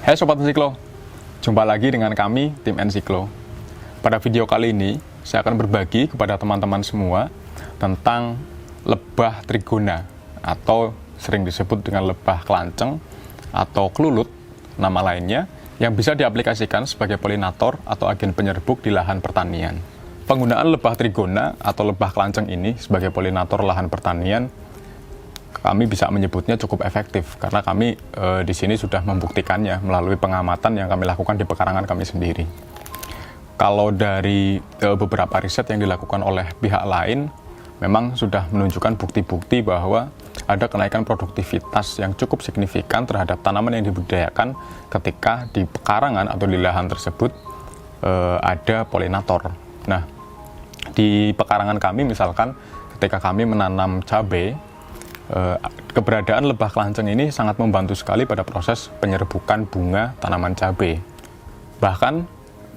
Hai Sobat Ensiklo, jumpa lagi dengan kami, tim Ensiklo. Pada video kali ini, saya akan berbagi kepada teman-teman semua tentang lebah trigona atau sering disebut dengan lebah kelanceng atau klulut, nama lainnya, yang bisa diaplikasikan sebagai polinator atau agen penyerbuk di lahan pertanian. Penggunaan lebah trigona atau lebah kelanceng ini sebagai polinator lahan pertanian kami bisa menyebutnya cukup efektif karena kami di sini sudah membuktikannya melalui pengamatan yang kami lakukan di pekarangan kami sendiri. Kalau dari beberapa riset yang dilakukan oleh pihak lain, memang sudah menunjukkan bukti-bukti bahwa ada kenaikan produktivitas yang cukup signifikan terhadap tanaman yang dibudidayakan ketika di pekarangan atau di lahan tersebut ada polinator. Nah, di pekarangan kami misalkan ketika kami menanam cabai, keberadaan lebah kelanceng ini sangat membantu sekali pada proses penyerbukan bunga tanaman cabai. Bahkan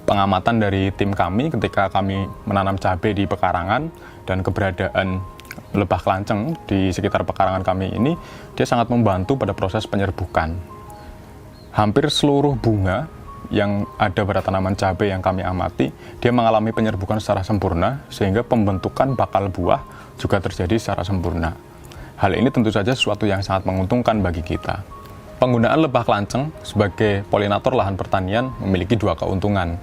pengamatan dari tim kami ketika kami menanam cabai di pekarangan dan keberadaan lebah kelanceng di sekitar pekarangan kami ini, dia sangat membantu pada proses penyerbukan. Hampir seluruh bunga yang ada pada tanaman cabai yang kami amati, dia mengalami penyerbukan secara sempurna sehingga pembentukan bakal buah juga terjadi secara sempurna. Hal ini tentu saja sesuatu yang sangat menguntungkan bagi kita. Penggunaan lebah kelanceng sebagai polinator lahan pertanian memiliki dua keuntungan.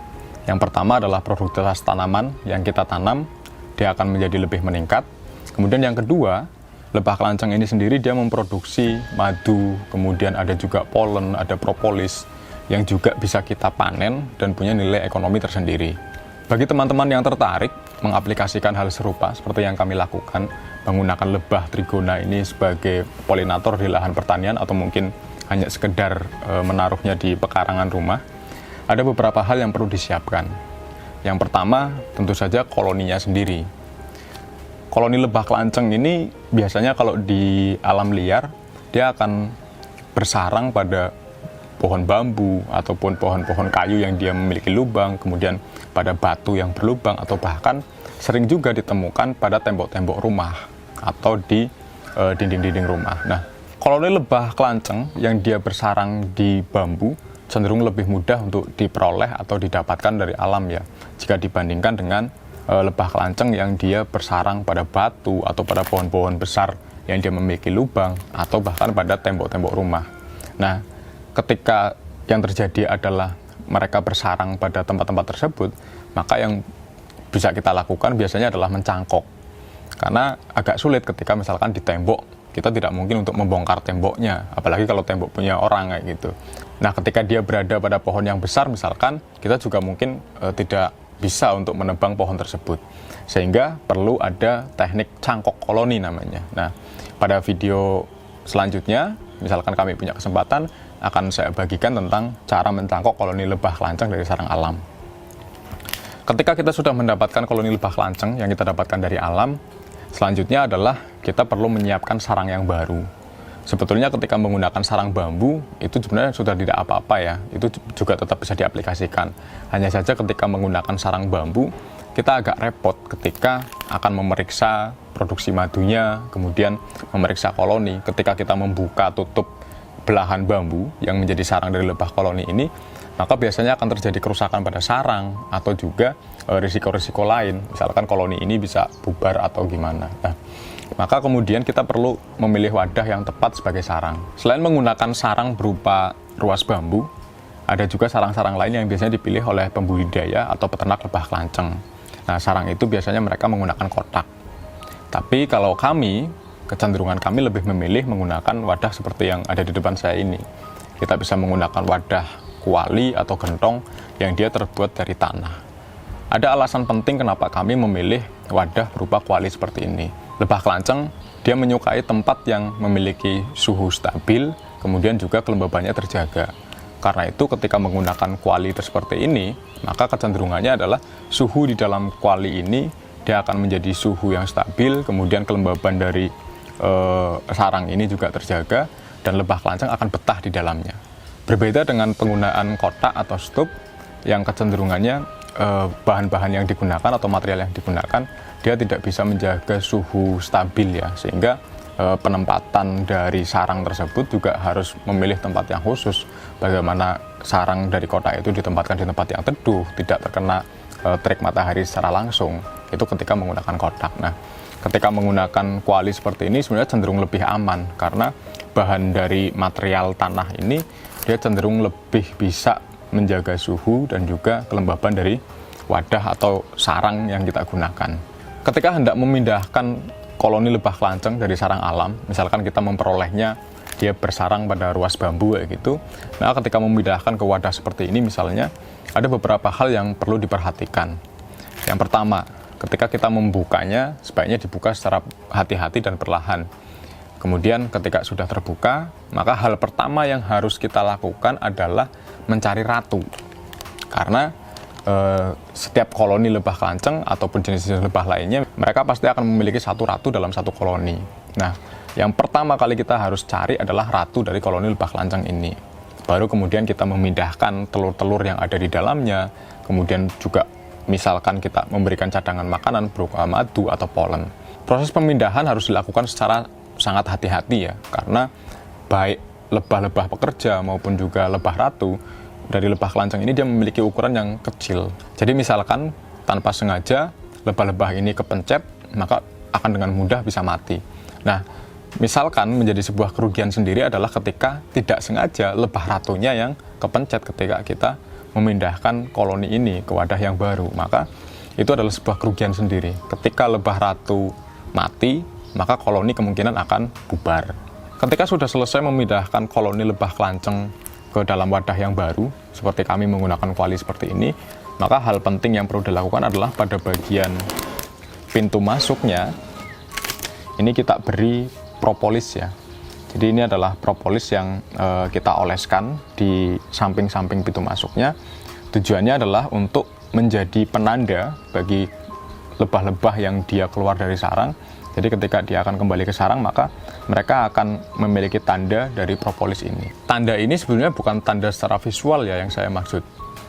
Yang pertama adalah produktivitas tanaman yang kita tanam, dia akan menjadi lebih meningkat. Kemudian yang kedua, lebah kelanceng ini sendiri dia memproduksi madu, kemudian ada juga polen, ada propolis, yang juga bisa kita panen dan punya nilai ekonomi tersendiri. Bagi teman-teman yang tertarik mengaplikasikan hal serupa seperti yang kami lakukan, menggunakan lebah trigona ini sebagai polinator di lahan pertanian atau mungkin hanya sekedar menaruhnya di pekarangan rumah, ada beberapa hal yang perlu disiapkan. Yang pertama, tentu saja koloninya sendiri. Koloni lebah kelanceng ini biasanya kalau di alam liar, dia akan bersarang pada pohon bambu ataupun pohon-pohon kayu yang dia memiliki lubang, kemudian pada batu yang berlubang, atau bahkan sering juga ditemukan pada tembok-tembok rumah atau di dinding-dinding rumah. Nah, koloni lebah kelanceng yang dia bersarang di bambu cenderung lebih mudah untuk diperoleh atau didapatkan dari alam ya, jika dibandingkan dengan lebah kelanceng yang dia bersarang pada batu atau pada pohon-pohon besar yang dia memiliki lubang atau bahkan pada tembok-tembok rumah. Nah, ketika yang terjadi adalah mereka bersarang pada tempat-tempat tersebut, maka yang bisa kita lakukan biasanya adalah mencangkok. Karena agak sulit ketika misalkan di tembok, kita tidak mungkin untuk membongkar temboknya, apalagi kalau tembok punya orang kayak gitu. Nah, ketika dia berada pada pohon yang besar misalkan, kita juga mungkin tidak bisa untuk menebang pohon tersebut. Sehingga perlu ada teknik cangkok koloni namanya. Nah, pada video selanjutnya, misalkan kami punya kesempatan, akan saya bagikan tentang cara mencangkok koloni lebah kelanceng dari sarang alam. Ketika kita sudah mendapatkan koloni lebah kelanceng yang kita dapatkan dari alam, selanjutnya adalah kita perlu menyiapkan sarang yang baru. Sebetulnya ketika menggunakan sarang bambu, itu sebenarnya sudah tidak apa-apa ya, itu juga tetap bisa diaplikasikan. Hanya saja ketika menggunakan sarang bambu, kita agak repot ketika akan memeriksa produksi madunya, kemudian memeriksa koloni. Ketika kita membuka tutup belahan bambu yang menjadi sarang dari lebah koloni ini, maka biasanya akan terjadi kerusakan pada sarang atau juga risiko-risiko lain. Misalkan koloni ini bisa bubar atau gimana. Nah, maka kemudian kita perlu memilih wadah yang tepat sebagai sarang. Selain menggunakan sarang berupa ruas bambu, ada juga sarang-sarang lain yang biasanya dipilih oleh pembudidaya atau peternak lebah kelanceng. Nah, sarang itu biasanya mereka menggunakan kotak. Tapi kalau kami, kecenderungan kami lebih memilih menggunakan wadah seperti yang ada di depan saya ini. Kita bisa menggunakan wadah kuali atau gentong yang dia terbuat dari tanah. Ada alasan penting kenapa kami memilih wadah berupa kuali seperti ini. Lebah kelanceng, dia menyukai tempat yang memiliki suhu stabil, kemudian juga kelembabannya terjaga. Karena itu ketika menggunakan kuali seperti ini, maka kecenderungannya adalah suhu di dalam kuali ini, dia akan menjadi suhu yang stabil, kemudian kelembaban dari sarang ini juga terjaga, dan lebah kelanceng akan betah di dalamnya. Berbeda dengan penggunaan kotak atau stup yang kecenderungannya bahan-bahan yang digunakan atau material yang digunakan dia tidak bisa menjaga suhu stabil ya, sehingga penempatan dari sarang tersebut juga harus memilih tempat yang khusus. Bagaimana sarang dari kotak itu ditempatkan di tempat yang teduh, tidak terkena terik matahari secara langsung, itu ketika menggunakan kotak. Nah, ketika menggunakan kuali seperti ini sebenarnya cenderung lebih aman, karena bahan dari material tanah ini dia cenderung lebih bisa menjaga suhu dan juga kelembaban dari wadah atau sarang yang kita gunakan. Ketika hendak memindahkan koloni lebah kelanceng dari sarang alam, misalkan kita memperolehnya dia bersarang pada ruas bambu kayak gitu. Nah, ketika memindahkan ke wadah seperti ini misalnya, ada beberapa hal yang perlu diperhatikan. Yang pertama, ketika kita membukanya, sebaiknya dibuka secara hati-hati dan perlahan. Kemudian ketika sudah terbuka, maka hal pertama yang harus kita lakukan adalah mencari ratu. Karena setiap koloni lebah kelanceng ataupun jenis-jenis lebah lainnya, mereka pasti akan memiliki satu ratu dalam satu koloni. Nah, yang pertama kali kita harus cari adalah ratu dari koloni lebah kelanceng ini. Baru kemudian kita memindahkan telur-telur yang ada di dalamnya, kemudian juga misalkan kita memberikan cadangan makanan berupa madu atau polen. Proses pemindahan harus dilakukan secara sangat hati-hati ya, karena baik lebah-lebah pekerja maupun juga lebah ratu dari lebah kelanceng ini dia memiliki ukuran yang kecil. Jadi misalkan tanpa sengaja lebah-lebah ini kepencet, maka akan dengan mudah bisa mati. Nah, misalkan menjadi sebuah kerugian sendiri adalah ketika tidak sengaja lebah ratunya yang kepencet ketika kita memindahkan koloni ini ke wadah yang baru, maka itu adalah sebuah kerugian sendiri. Ketika lebah ratu mati, maka koloni kemungkinan akan bubar. Ketika sudah selesai memindahkan koloni lebah kelanceng ke dalam wadah yang baru, seperti kami menggunakan kuali seperti ini, maka hal penting yang perlu dilakukan adalah pada bagian pintu masuknya, ini kita beri propolis ya. Jadi ini adalah propolis yang kita oleskan di samping-samping pintu masuknya. Tujuannya adalah untuk menjadi penanda bagi lebah-lebah yang dia keluar dari sarang. Jadi ketika dia akan kembali ke sarang, maka mereka akan memiliki tanda dari propolis ini. Tanda ini sebenarnya bukan tanda secara visual ya yang saya maksud.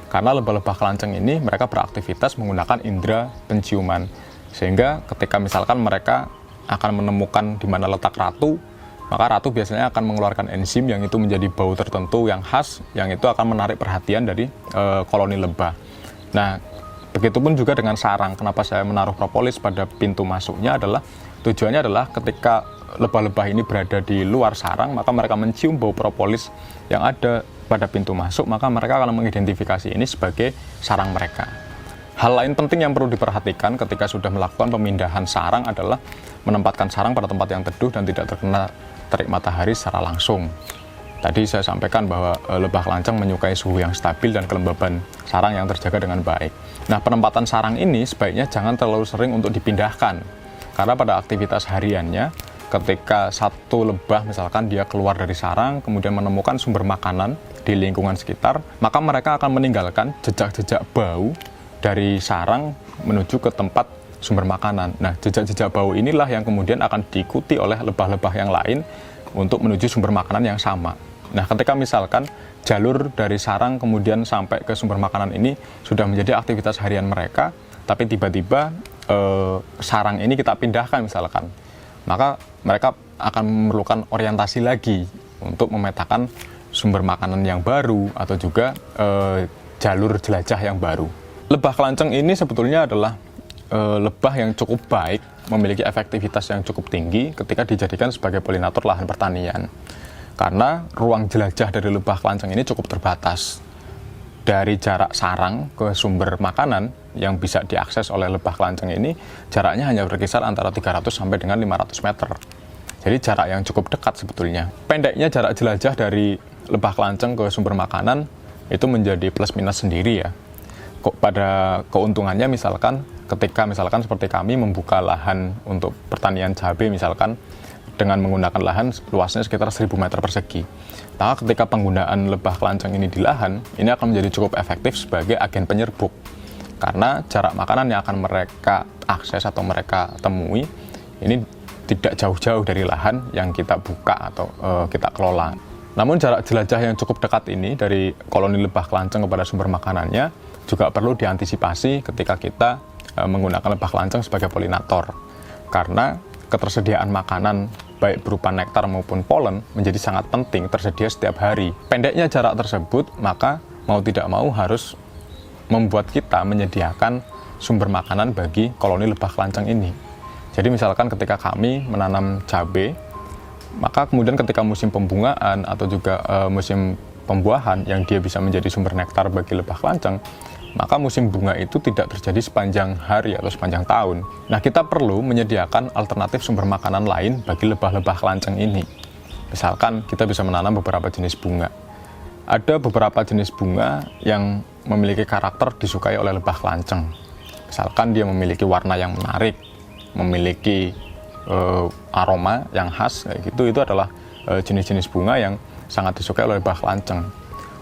Karena lebah-lebah kelanceng ini mereka beraktivitas menggunakan indera penciuman. Sehingga ketika misalkan mereka akan menemukan di mana letak ratu, maka ratu biasanya akan mengeluarkan enzim yang itu menjadi bau tertentu yang khas, yang itu akan menarik perhatian dari koloni lebah. Nah, begitupun juga dengan sarang. Kenapa saya menaruh propolis pada pintu masuknya adalah tujuannya adalah ketika lebah-lebah ini berada di luar sarang, maka mereka mencium bau propolis yang ada pada pintu masuk, maka mereka akan mengidentifikasi ini sebagai sarang mereka. Hal lain penting yang perlu diperhatikan ketika sudah melakukan pemindahan sarang adalah menempatkan sarang pada tempat yang teduh dan tidak terkena terik matahari secara langsung. Tadi saya sampaikan bahwa lebah kelanceng menyukai suhu yang stabil dan kelembaban sarang yang terjaga dengan baik. Nah, penempatan sarang ini sebaiknya jangan terlalu sering untuk dipindahkan. Karena pada aktivitas hariannya, ketika satu lebah misalkan dia keluar dari sarang, kemudian menemukan sumber makanan di lingkungan sekitar, maka mereka akan meninggalkan jejak-jejak bau dari sarang menuju ke tempat sumber makanan. Nah, jejak-jejak bau inilah yang kemudian akan diikuti oleh lebah-lebah yang lain untuk menuju sumber makanan yang sama. Nah, ketika misalkan jalur dari sarang kemudian sampai ke sumber makanan ini sudah menjadi aktivitas harian mereka, tapi tiba-tiba sarang ini kita pindahkan misalkan, maka mereka akan memerlukan orientasi lagi untuk memetakan sumber makanan yang baru atau juga jalur jelajah yang baru. Lebah kelanceng ini sebetulnya adalah lebah yang cukup baik, memiliki efektivitas yang cukup tinggi ketika dijadikan sebagai polinator lahan pertanian. Karena ruang jelajah dari lebah kelanceng ini cukup terbatas. Dari jarak sarang ke sumber makanan yang bisa diakses oleh lebah kelanceng ini, jaraknya hanya berkisar antara 300 sampai dengan 500 meter. Jadi jarak yang cukup dekat sebetulnya. Pendeknya jarak jelajah dari lebah kelanceng ke sumber makanan itu menjadi plus minus sendiri ya. Pada keuntungannya misalkan ketika misalkan seperti kami membuka lahan untuk pertanian cabai misalkan dengan menggunakan lahan luasnya sekitar 1000 meter persegi. Maka ketika penggunaan lebah kelanceng ini di lahan, ini akan menjadi cukup efektif sebagai agen penyerbuk. Karena jarak makanan yang akan mereka akses atau mereka temui ini tidak jauh-jauh dari lahan yang kita buka atau kita kelola. Namun jarak jelajah yang cukup dekat ini dari koloni lebah kelanceng kepada sumber makanannya juga perlu diantisipasi ketika kita menggunakan lebah kelanceng sebagai polinator. Karena ketersediaan makanan baik berupa nektar maupun polen, menjadi sangat penting tersedia setiap hari. Pendeknya jarak tersebut, maka mau tidak mau harus membuat kita menyediakan sumber makanan bagi koloni lebah kelanceng ini. Jadi misalkan ketika kami menanam cabai, maka kemudian ketika musim pembungaan atau juga musim pembuahan yang dia bisa menjadi sumber nektar bagi lebah kelanceng, maka musim bunga itu tidak terjadi sepanjang hari atau sepanjang tahun. Nah, kita perlu menyediakan alternatif sumber makanan lain bagi lebah-lebah kelanceng ini. Misalkan kita bisa menanam beberapa jenis bunga. Ada beberapa jenis bunga yang memiliki karakter disukai oleh lebah kelanceng. Misalkan dia memiliki warna yang menarik, memiliki aroma yang khas, kayak gitu. Itu adalah jenis-jenis bunga yang sangat disukai oleh lebah kelanceng.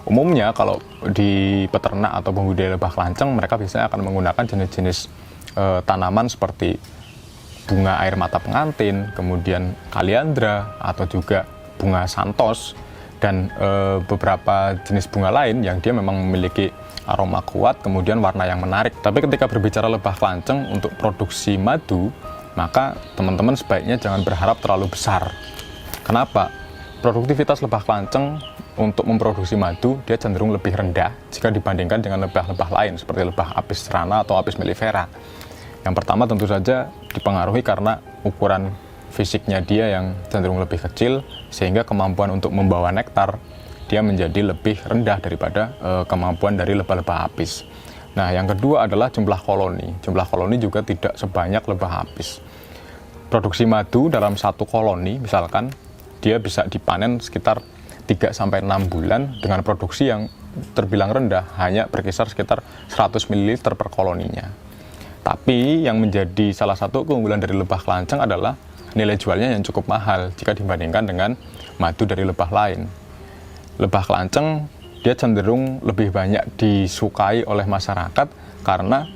Umumnya kalau di peternak atau pembudidaya lebah kelanceng, mereka biasanya akan menggunakan jenis-jenis tanaman seperti bunga air mata pengantin, kemudian kaliandra, atau juga bunga santos, dan beberapa jenis bunga lain yang dia memang memiliki aroma kuat, kemudian warna yang menarik. Tapi ketika berbicara lebah kelanceng untuk produksi madu, maka teman-teman sebaiknya jangan berharap terlalu besar. Kenapa? Produktivitas lebah kelanceng untuk memproduksi madu dia cenderung lebih rendah jika dibandingkan dengan lebah-lebah lain seperti lebah apis cerana atau apis mellifera. Yang pertama tentu saja dipengaruhi karena ukuran fisiknya dia yang cenderung lebih kecil, sehingga kemampuan untuk membawa nektar dia menjadi lebih rendah daripada kemampuan dari lebah-lebah apis. Nah, yang kedua adalah jumlah koloni. Jumlah koloni juga tidak sebanyak lebah apis. Produksi madu dalam satu koloni misalkan dia bisa dipanen sekitar 3-6 bulan dengan produksi yang terbilang rendah, hanya berkisar sekitar 100 ml per koloninya. Tapi yang menjadi salah satu keunggulan dari lebah kelanceng adalah nilai jualnya yang cukup mahal jika dibandingkan dengan madu dari lebah lain. Lebah kelanceng dia cenderung lebih banyak disukai oleh masyarakat karena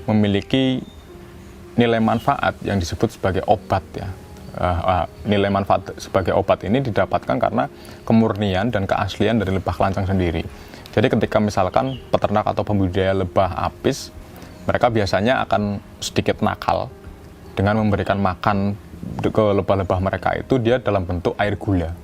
memiliki nilai manfaat yang disebut sebagai obat ya. Nilai manfaat sebagai obat ini didapatkan karena kemurnian dan keaslian dari lebah kelanceng sendiri. Jadi ketika misalkan peternak atau pembudidaya lebah apis, mereka biasanya akan sedikit nakal dengan memberikan makan ke lebah-lebah mereka itu dia dalam bentuk air gula.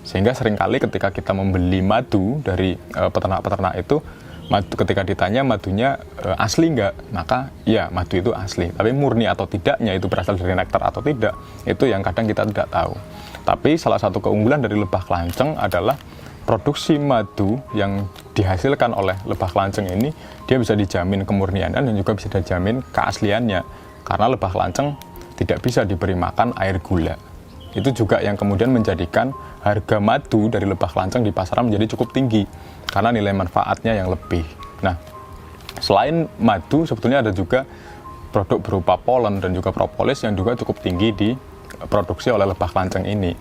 Sehingga seringkali ketika kita membeli madu dari peternak-peternak itu, madu ketika ditanya madunya asli nggak, maka ya madu itu asli. Tapi murni atau tidaknya, itu berasal dari nektar atau tidak, itu yang kadang kita tidak tahu. Tapi salah satu keunggulan dari lebah kelanceng adalah produksi madu yang dihasilkan oleh lebah kelanceng ini, dia bisa dijamin kemurniannya dan juga bisa dijamin keasliannya. Karena lebah kelanceng tidak bisa diberi makan air gula. Itu juga yang kemudian menjadikan harga madu dari lebah kelanceng di pasaran menjadi cukup tinggi karena nilai manfaatnya yang lebih. Nah, selain madu sebetulnya ada juga produk berupa polen dan juga propolis yang juga cukup tinggi diproduksi oleh lebah kelanceng ini.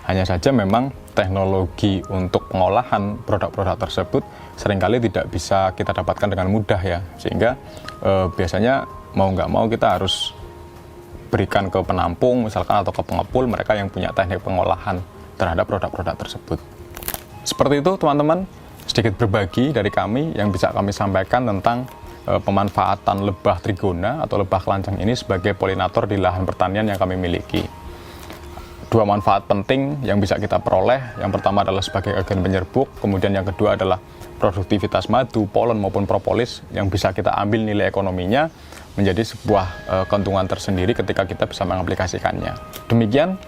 Hanya saja memang teknologi untuk pengolahan produk-produk tersebut seringkali tidak bisa kita dapatkan dengan mudah ya, sehingga biasanya mau nggak mau kita harus berikan ke penampung misalkan atau ke pengepul mereka yang punya teknik pengolahan terhadap produk-produk tersebut. Seperti itu teman-teman, sedikit berbagi dari kami yang bisa kami sampaikan tentang pemanfaatan lebah trigona atau lebah kelanceng ini sebagai polinator di lahan pertanian yang kami miliki. Dua manfaat penting yang bisa kita peroleh, yang pertama adalah sebagai agen penyerbuk, kemudian yang kedua adalah produktivitas madu, polen maupun propolis yang bisa kita ambil nilai ekonominya menjadi sebuah keuntungan tersendiri ketika kita bisa mengaplikasikannya. Demikian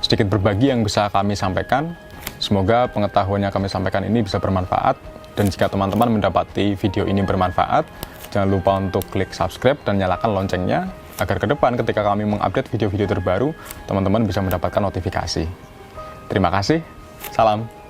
sedikit berbagi yang bisa kami sampaikan. Semoga pengetahuan yang kami sampaikan ini bisa bermanfaat, dan jika teman-teman mendapati video ini bermanfaat, jangan lupa untuk klik subscribe dan nyalakan loncengnya agar ke depan ketika kami mengupdate video-video terbaru, teman-teman bisa mendapatkan notifikasi. Terima kasih. Salam.